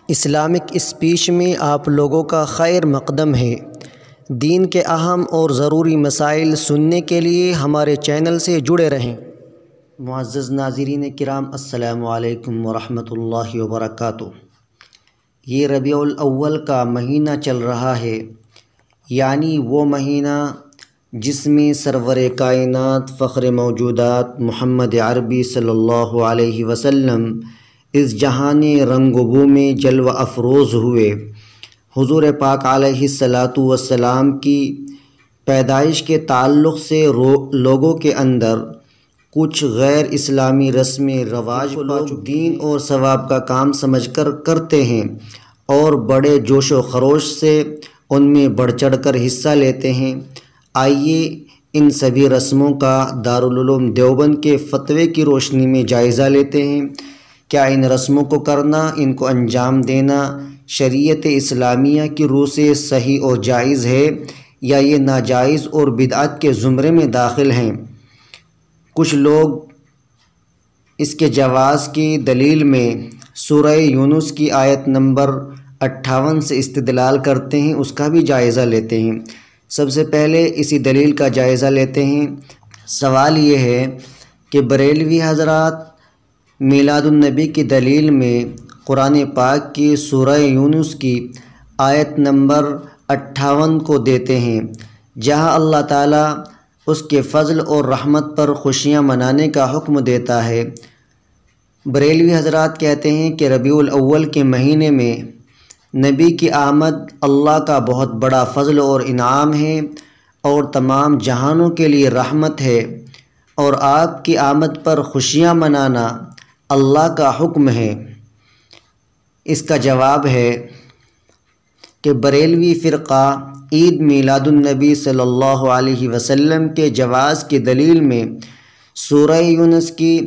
Islamic speech میں آپ لوگوں کا خیر مقدم ہے۔ دین کے اہم اور ضروری مسائل سننے کے لیے ہمارے چینل سے جڑے رہیں۔ معزز ناظرین کرام، السلام علیکم ورحمۃ اللہ وبرکاتہ۔ یہ ربیع الاول کا مہینہ چل رہا ہے، یعنی وہ مہینہ جس میں سرور کائنات فخر موجودات محمد عربی صلی اللہ علیہ وسلم اس جہان رنگ و بو میں جلوہ افروز ہوئے۔ حضور پاک علیہ الصلاۃ والسلام کی پیدائش کے تعلق سے لوگوں کے اندر کچھ غیر اسلامی رسم رواج کو لوگ دین اور ثواب کا کام سمجھ کر کرتے ہیں اور بڑے جوش و خروش سے ان میں بڑھ چڑھ کر حصہ لیتے ہیں۔ آئیے ان سبھی رسموں کا دارالعلوم دیوبند کے فتوے کی روشنی میں جائزہ لیتے ہیں۔ کیا ان رسموں کو کرنا، ان کو انجام دینا شریعت اسلامیہ کی روح سے صحیح اور جائز ہے، یا یہ ناجائز اور بدعت کے زمرے میں داخل ہیں؟ کچھ لوگ اس کے جواز کی دلیل میں سورہ یونس کی آیت نمبر 58 سے استدلال کرتے ہیں، اس کا بھی جائزہ لیتے ہیں۔ سب سے پہلے اسی دلیل کا جائزہ لیتے ہیں۔ سوال یہ ہے کہ بریلوی حضرات میلاد النبی کی دلیل میں قرآن پاک کی سورہ یونس کی آیت نمبر 58 کو دیتے ہیں، جہاں اللہ تعالیٰ اس کے فضل اور رحمت پر خوشیاں منانے کا حکم دیتا ہے۔ بریلوی حضرات کہتے ہیں کہ ربیع الاول کے مہینے میں نبی کی آمد اللہ کا بہت بڑا فضل اور انعام ہے اور تمام جہانوں کے لیے رحمت ہے، اور آپ کی آمد پر خوشیاں منانا اللہ کا حکم ہے۔ اس کا جواب ہے کہ بریلوی فرقہ عید میلاد النبی صلی اللہ علیہ وسلم کے جواز کی دلیل میں سورہ یونس کی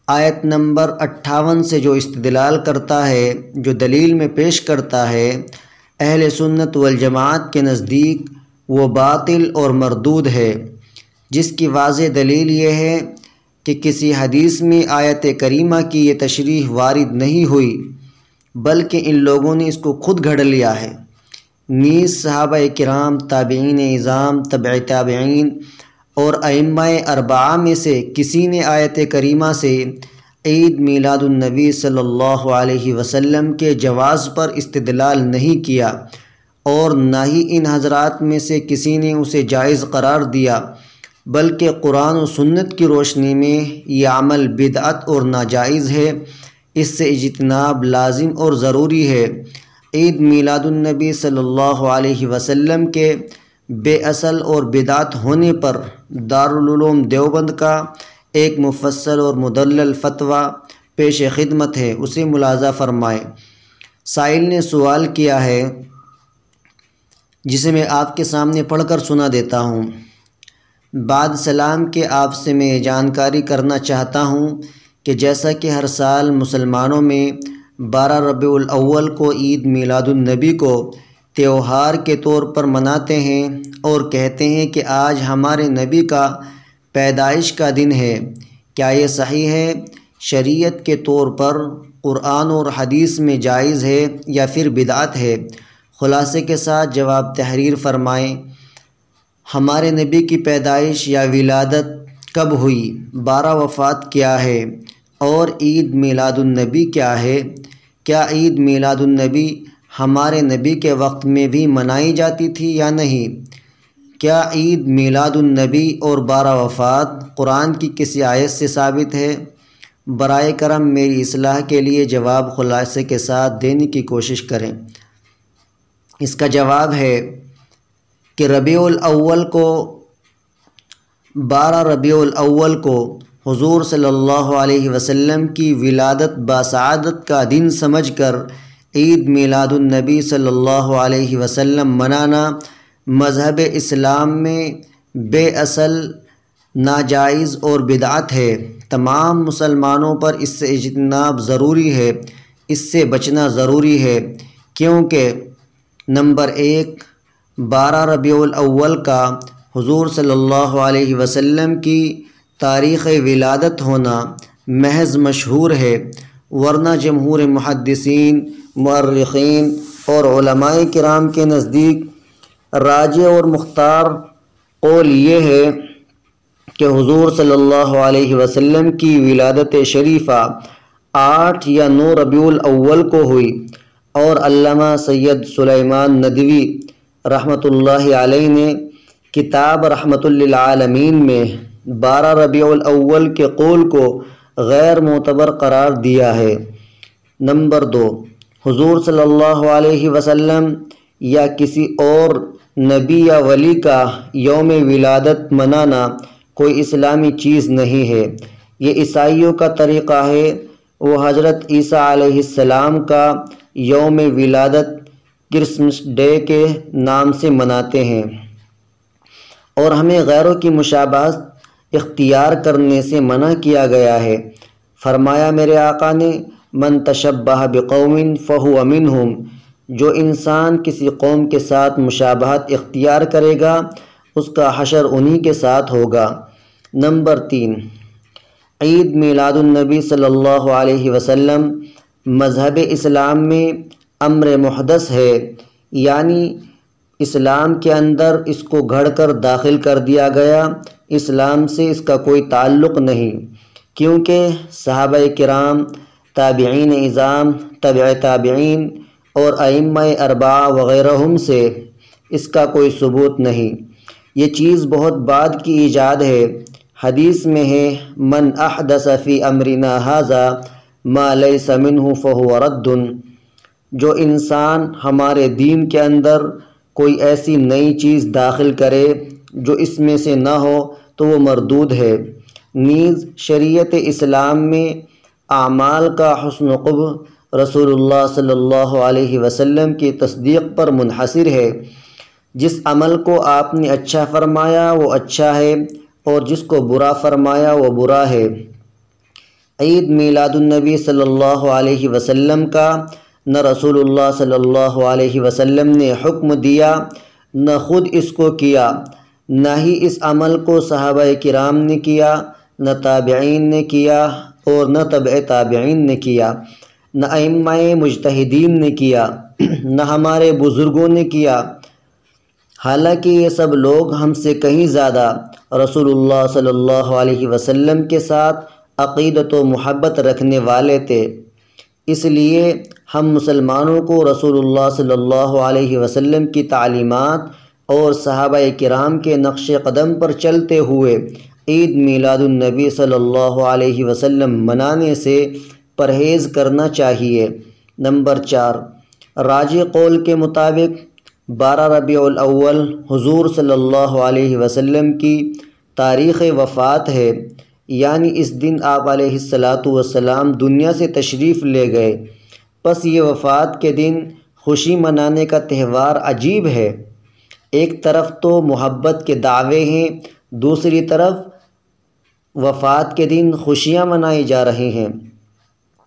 آیت نمبر 58 سے جو استدلال کرتا ہے، جو دلیل میں پیش کرتا ہے، اہل سنت والجماعت کے نزدیک وہ باطل اور مردود ہے، جس کی واضح دلیل یہ ہے کہ کسی حدیث میں آیت کریمہ کی یہ تشریح وارد نہیں ہوئی، بلکہ ان لوگوں نے اس کو خود گھڑ لیا ہے۔ نیز صحابہ کرام، تابعین اعظام، تبع تابعین اور ائمہ اربعہ میں سے کسی نے آیت کریمہ سے عید میلاد النبی صلی اللہ علیہ وسلم کے جواز پر استدلال نہیں کیا، اور نہ ہی ان حضرات میں سے کسی نے اسے جائز قرار دیا، بلکہ قرآن و سنت کی روشنی میں یہ عمل بدعت اور ناجائز ہے، اس سے اجتناب لازم اور ضروری ہے۔ عید میلاد النبی صلی اللہ علیہ وسلم کے بے اصل اور بدعت ہونے پر دارالعلوم دیوبند کا ایک مفصل اور مدلل فتویٰ پیش خدمت ہے، اسے ملاحظہ فرمائیں۔ سائل نے سوال کیا ہے، جسے میں آپ کے سامنے پڑھ کر سنا دیتا ہوں۔ بعد سلام کے آپ سے میں جانکاری کرنا چاہتا ہوں کہ جیسا کہ ہر سال مسلمانوں میں 12 ربیع الاول کو عید میلاد النبی کو تہوار کے طور پر مناتے ہیں اور کہتے ہیں کہ آج ہمارے نبی کا پیدائش کا دن ہے، کیا یہ صحیح ہے؟ شریعت کے طور پر قرآن اور حدیث میں جائز ہے یا پھر بدعت ہے؟ خلاصے کے ساتھ جواب تحریر فرمائیں۔ ہمارے نبی کی پیدائش یا ولادت کب ہوئی؟ 12 وفات کیا ہے؟ اور عید میلاد النبی کیا ہے؟ کیا عید میلاد النبی ہمارے نبی کے وقت میں بھی منائی جاتی تھی یا نہیں؟ کیا عید میلاد النبی اور 12 وفات قرآن کی کسی آیت سے ثابت ہے؟ برائے کرم میری اصلاح کے لیے جواب خلاصے کے ساتھ دینے کی کوشش کریں۔ اس کا جواب ہے کہ 12 ربیع الاول کو حضور صلی اللہ علیہ وسلم کی ولادت باسعادت کا دن سمجھ کر عید میلاد النبی صلی اللہ علیہ وسلم منانا مذہب اسلام میں بے اصل، ناجائز اور بدعت ہے۔ تمام مسلمانوں پر اس سے اجتناب ضروری ہے، اس سے بچنا ضروری ہے، کیونکہ نمبر 1، 12 ربیع الاول کا حضور صلی اللہ علیہ وسلم کی تاریخ ولادت ہونا محض مشہور ہے، ورنہ جمہور محدثین مؤرخین اور علماء کرام کے نزدیک راجح اور مختار قول یہ ہے کہ حضور صلی اللہ علیہ وسلم کی ولادت شریفہ 8 یا 9 ربیع الاول کو ہوئی، اور علامہ سید سلیمان ندوی رحمۃ اللہ علیہ نے کتاب رحمۃ للعالمین میں 12 ربیع الاول کے قول کو غیر معتبر قرار دیا ہے۔ نمبر 2، حضور صلی اللہ علیہ وسلم یا کسی اور نبی یا ولی کا یوم ولادت منانا کوئی اسلامی چیز نہیں ہے، یہ عیسائیوں کا طریقہ ہے۔ وہ حضرت عیسیٰ علیہ السلام کا یوم ولادت کرسمس ڈے کے نام سے مناتے ہیں، اور ہمیں غیروں کی مشابہت اختیار کرنے سے منع کیا گیا ہے۔ فرمایا میرے آقا نے، من تشبہ بقوم فہو منہم، جو انسان کسی قوم کے ساتھ مشابہت اختیار کرے گا اس کا حشر انہی کے ساتھ ہوگا۔ نمبر 3، عید میلاد النبی صلی اللہ علیہ وسلم مذہب اسلام میں امر محدث ہے، یعنی اسلام کے اندر اس کو گھڑ کر داخل کر دیا گیا، اسلام سے اس کا کوئی تعلق نہیں، کیونکہ صحابہ کرام، تابعین اعظام، تبع تابعین اور ائمہ اربعہ وغیرہم سے اس کا کوئی ثبوت نہیں، یہ چیز بہت بعد کی ایجاد ہے۔ حدیث میں ہے، من احدث فی امرنا ھذا ما لیس منہ فہو رد، جو انسان ہمارے دین کے اندر کوئی ایسی نئی چیز داخل کرے جو اس میں سے نہ ہو تو وہ مردود ہے۔ نیز شریعت اسلام میں اعمال کا حسن قبح رسول اللہ صلی اللہ علیہ وسلم کی تصدیق پر منحصر ہے، جس عمل کو آپ نے اچھا فرمایا وہ اچھا ہے، اور جس کو برا فرمایا وہ برا ہے۔ عید میلاد النبی صلی اللہ علیہ وسلم کا نہ رسول اللہ صلی اللہ علیہ وسلم نے حکم دیا، نہ خود اس کو کیا، نہ ہی اس عمل کو صحابہ کرام نے کیا، نہ تابعین نے کیا اور نہ تبع تابعین نے کیا، نہ ائمہ مجتہدین نے کیا، نہ ہمارے بزرگوں نے کیا، حالانکہ یہ سب لوگ ہم سے کہیں زیادہ رسول اللہ صلی اللہ علیہ وسلم کے ساتھ عقیدت و محبت رکھنے والے تھے۔ اس لیے ہم مسلمانوں کو رسول اللہ صلی اللہ علیہ وسلم کی تعلیمات اور صحابہ کرام کے نقش قدم پر چلتے ہوئے عید میلاد النبی صلی اللہ علیہ وسلم منانے سے پرہیز کرنا چاہیے۔ نمبر 4، راجح قول کے مطابق 12 ربیع الاول حضور صلی اللہ علیہ وسلم کی تاریخ وفات ہے، یعنی اس دن آپ علیہ السلام دنیا سے تشریف لے گئے۔ پس یہ وفات کے دن خوشی منانے کا تہوار عجیب ہے، ایک طرف تو محبت کے دعوے ہیں، دوسری طرف وفات کے دن خوشیاں منائی جا رہی ہیں۔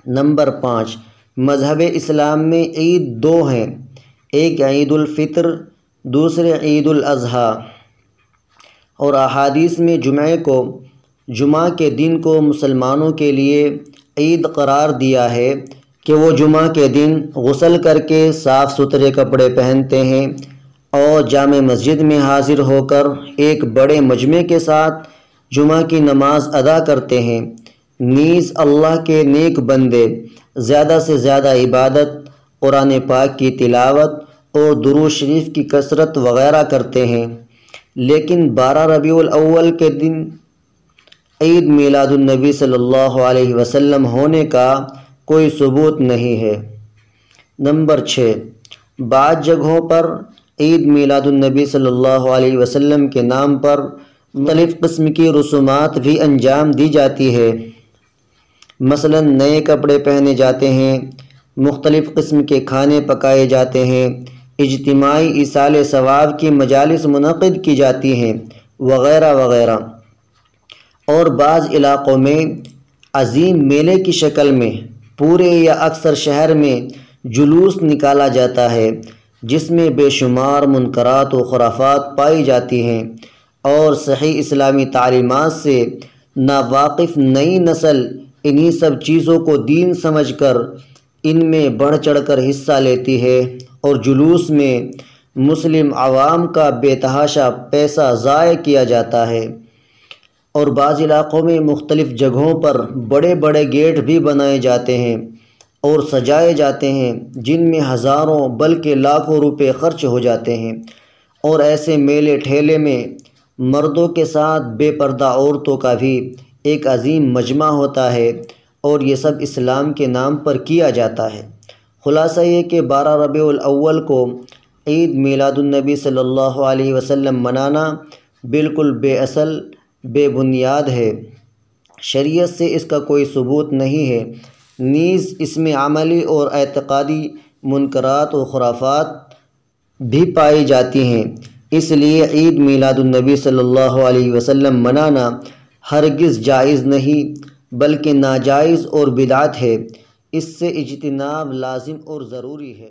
نمبر 5، مذہب اسلام میں عید 2 ہیں، ایک عید الفطر، دوسرے عید الاضحیٰ، اور احادیث میں جمعہ کے دن کو مسلمانوں کے لیے عید قرار دیا ہے کہ وہ جمعہ کے دن غسل کر کے صاف ستھرے کپڑے پہنتے ہیں اور جامع مسجد میں حاضر ہو کر ایک بڑے مجمع کے ساتھ جمعہ کی نماز ادا کرتے ہیں۔ نیز اللہ کے نیک بندے زیادہ سے زیادہ عبادت، قرآن پاک کی تلاوت اور درود شریف کی کثرت وغیرہ کرتے ہیں، لیکن 12 ربیع الاول کے دن عید میلاد النبی صلی اللہ علیہ وسلم ہونے کا کوئی ثبوت نہیں ہے۔ نمبر 6، بعض جگہوں پر عید میلاد النبی صلی اللہ علیہ وسلم کے نام پر مختلف قسم کی رسومات بھی انجام دی جاتی ہے، مثلا نئے کپڑے پہنے جاتے ہیں، مختلف قسم کے کھانے پکائے جاتے ہیں، اجتماعی ایصال ثواب کی مجالس منعقد کی جاتی ہیں، وغیرہ وغیرہ۔ اور بعض علاقوں میں عظیم میلے کی شکل میں پورے یا اکثر شہر میں جلوس نکالا جاتا ہے، جس میں بے شمار منکرات و خرافات پائی جاتی ہیں، اور صحیح اسلامی تعلیمات سے ناواقف نئی نسل انہی سب چیزوں کو دین سمجھ کر ان میں بڑھ چڑھ کر حصہ لیتی ہے اور جلوس میں مسلم عوام کا بے تحاشا پیسہ ضائع کیا جاتا ہے، اور بعض علاقوں میں مختلف جگہوں پر بڑے بڑے گیٹ بھی بنائے جاتے ہیں اور سجائے جاتے ہیں جن میں ہزاروں بلکہ لاکھوں روپے خرچ ہو جاتے ہیں، اور ایسے میلے ٹھیلے میں مردوں کے ساتھ بے پردہ عورتوں کا بھی ایک عظیم مجمع ہوتا ہے، اور یہ سب اسلام کے نام پر کیا جاتا ہے۔ خلاصہ یہ کہ 12 ربیع الاول کو عید میلاد النبی صلی اللہ علیہ وسلم منانا بالکل بے اصل بے بنیاد ہے، شریعت سے اس کا کوئی ثبوت نہیں ہے، نیز اس میں عملی اور اعتقادی منکرات و خرافات بھی پائی جاتی ہیں۔ اس لیے عید میلاد النبی صلی اللہ علیہ وسلم منانا ہرگز جائز نہیں بلکہ ناجائز اور بدعت ہے، اس سے اجتناب لازم اور ضروری ہے۔